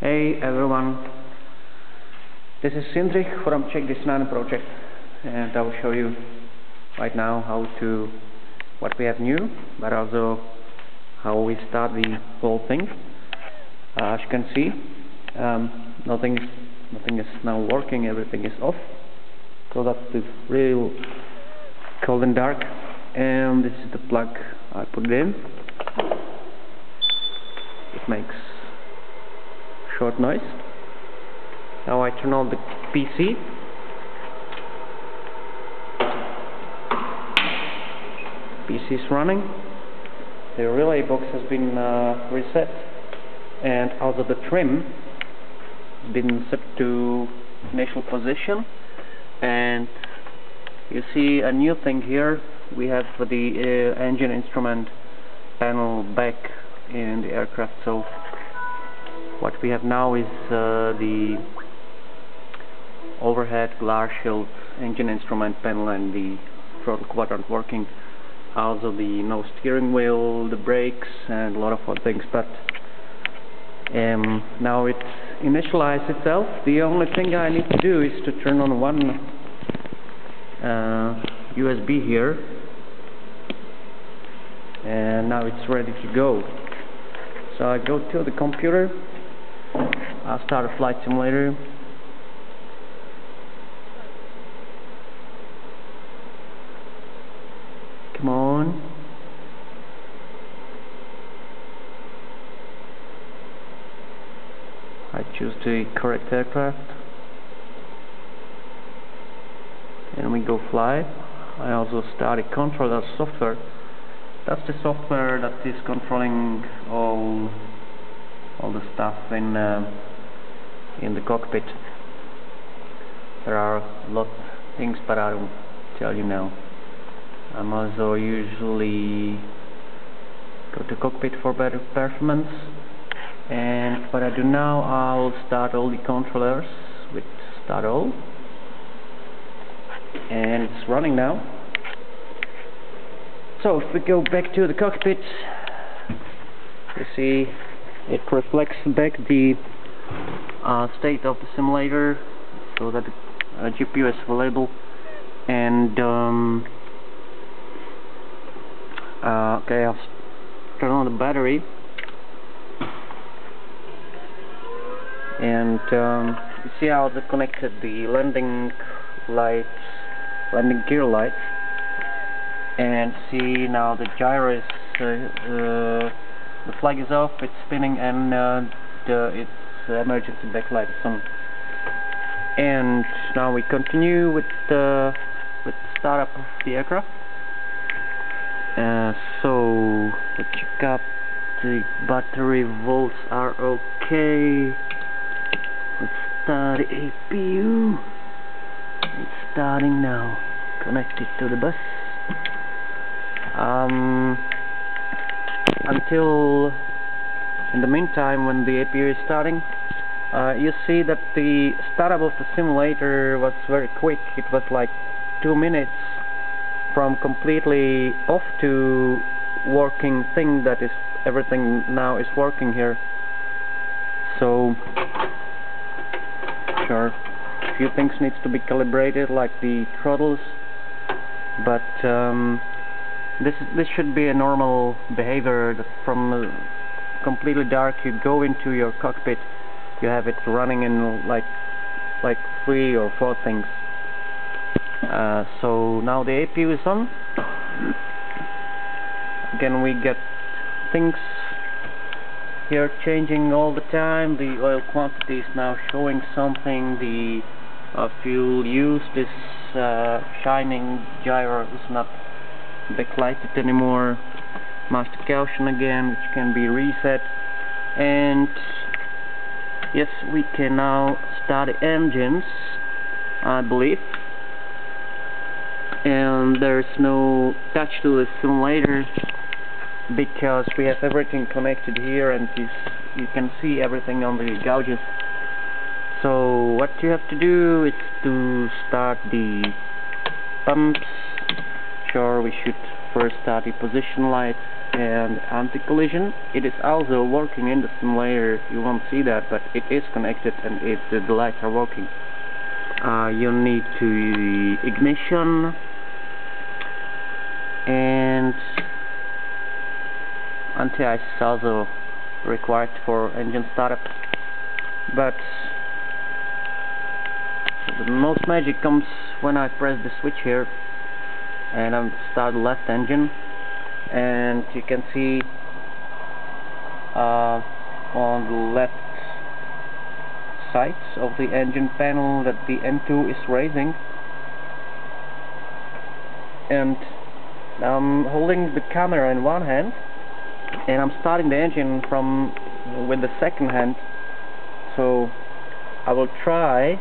Hey everyone, this is Sindrich from Czech DC-9 project, and I will show you right now what we have new, but also how we start the whole thing. As you can see, nothing is now working, everything is off, so that's the real cold and dark. And this is the plug I put it in. It makes short noise. Now I turn on the PC. PC is running. The relay box has been reset, and also the trim has been set to initial position. And you see a new thing here. We have the engine instrument panel back in the aircraft. So what we have now is the overhead glass shield, engine instrument panel, and the throttle quadrant working. Also the no steering wheel, the brakes, and a lot of other things. But now it initialized itself. The only thing I need to do is to turn on one USB here, and now it's ready to go. So I go to the computer, I'll start a flight simulator. Come on. I choose the correct aircraft, and we go fly. I also start a controller software. That's the software that is controlling all the stuff in the cockpit. There are a lot of things, but I don't tell you now. I'm also usually go to cockpit for better performance. And what I do now, I'll start all the controllers with start all, and it's running now. So if we go back to the cockpit, you see it reflects back the state of the simulator, so that the GPU is available. And okay, I'll turn on the battery, and you see how they connected the landing lights, landing gear lights. And see now the gyro is the flag is off, it's spinning, and its emergency backlight is on. And now we continue with the startup of the aircraft. So we check up the battery volts are okay. Let's start the APU. It's starting now. Connected to the bus. Until in the meantime, when the APU is starting, you see that the startup of the simulator was very quick. It was like 2 minutes from completely off to working thing. That is, everything now is working here. So sure, a few things needs to be calibrated, like the throttles, but this should be a normal behavior, that from completely dark you go into your cockpit, you have it running in like 3 or 4 things. So now the APU is on. Again, we get things here changing all the time. The oil quantity is now showing something. The fuel used is shining. Gyro is not backlighted anymore. Master caution again, which can be reset. And yes, we can now start the engines, I believe. And there's no touch to the simulator because we have everything connected here, and you can see everything on the gauges. So what you have to do is to start the pumps. Sure, we should first start the position light, and anti-collision. It is also working in the simulator. You won't see that, but it is connected and the lights are working. You need to ignition and anti-ice is also required for engine startup. But the most magic comes when I press the switch here and I start the left engine, and you can see on the left sides of the engine panel that the M2 is raising, and I'm holding the camera in one hand and I'm starting the engine with the second hand. So I will try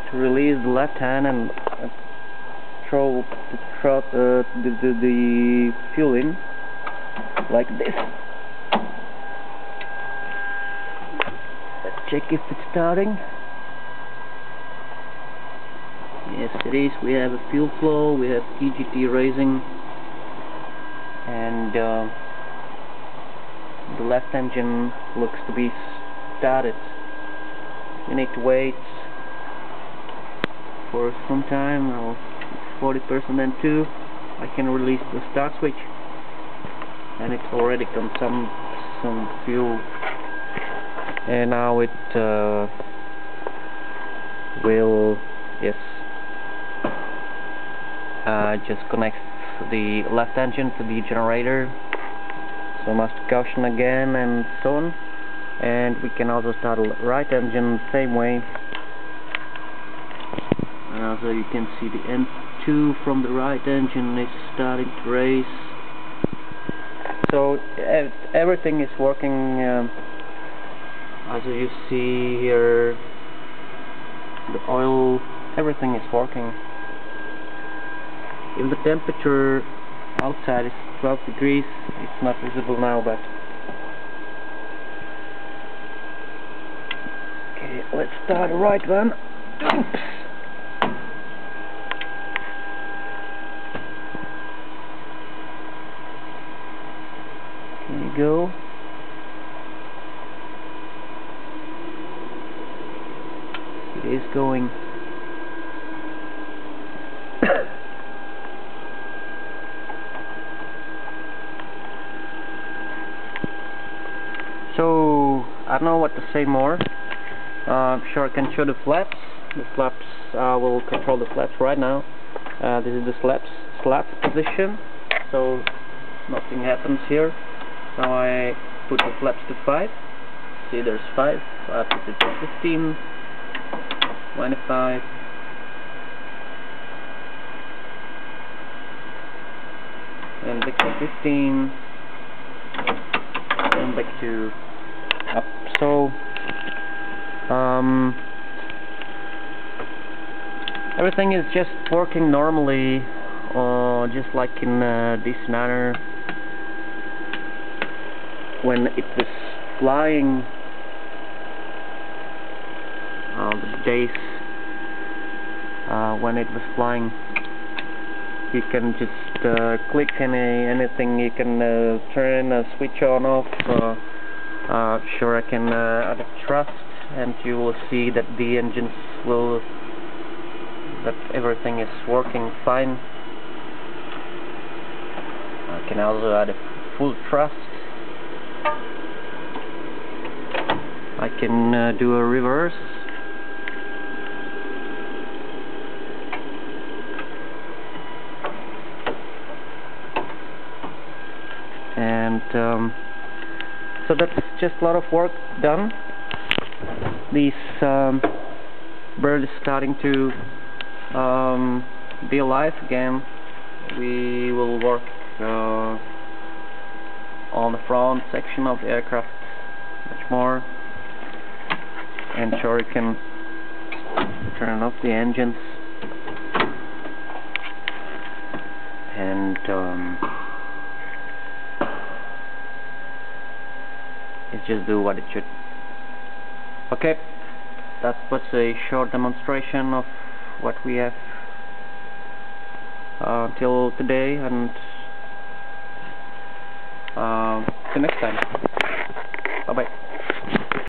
to release the left hand and throw the fuel in like this. Let's check if it's starting. Yes, it is. We have a fuel flow, we have TGT raising, and the left engine looks to be started. We need to wait for some time. Now it's 40% and 2. I can release the start switch, and it's already consumed some fuel. And now it will, yes, just connects the left engine to the generator. So must caution again and so on. And we can also start the right engine the same way. And also you can see the M2 from the right engine is starting to race. So everything is working. As you see here, the oil, everything is working. If the temperature outside is 12 degrees, it's not visible now, but okay, let's start the right one. Oops. Here you go. It is going. So I don't know what to say more. I'm sure I can show the flaps. The flaps, I will control the flaps right now. This is the slats position, so nothing happens here. Now I put the flaps to 5. See, there's 5. I put it to 15, 25, and back to 15, and back to up. So everything is just working normally, just like in DC-9 when it was flying. The days when it was flying, you can just click anything. You can turn a switch on off. Sure, I can add a thrust, and you will see that the engines that everything is working fine. I can also add a full thrust. I can do a reverse. And so that's just a lot of work done. This bird is starting to be alive again. We will work on the front section of the aircraft much more, and sure, you can turn off the engines and it just do what it should. Okay, that was a short demonstration of what we have till today, and See you next time.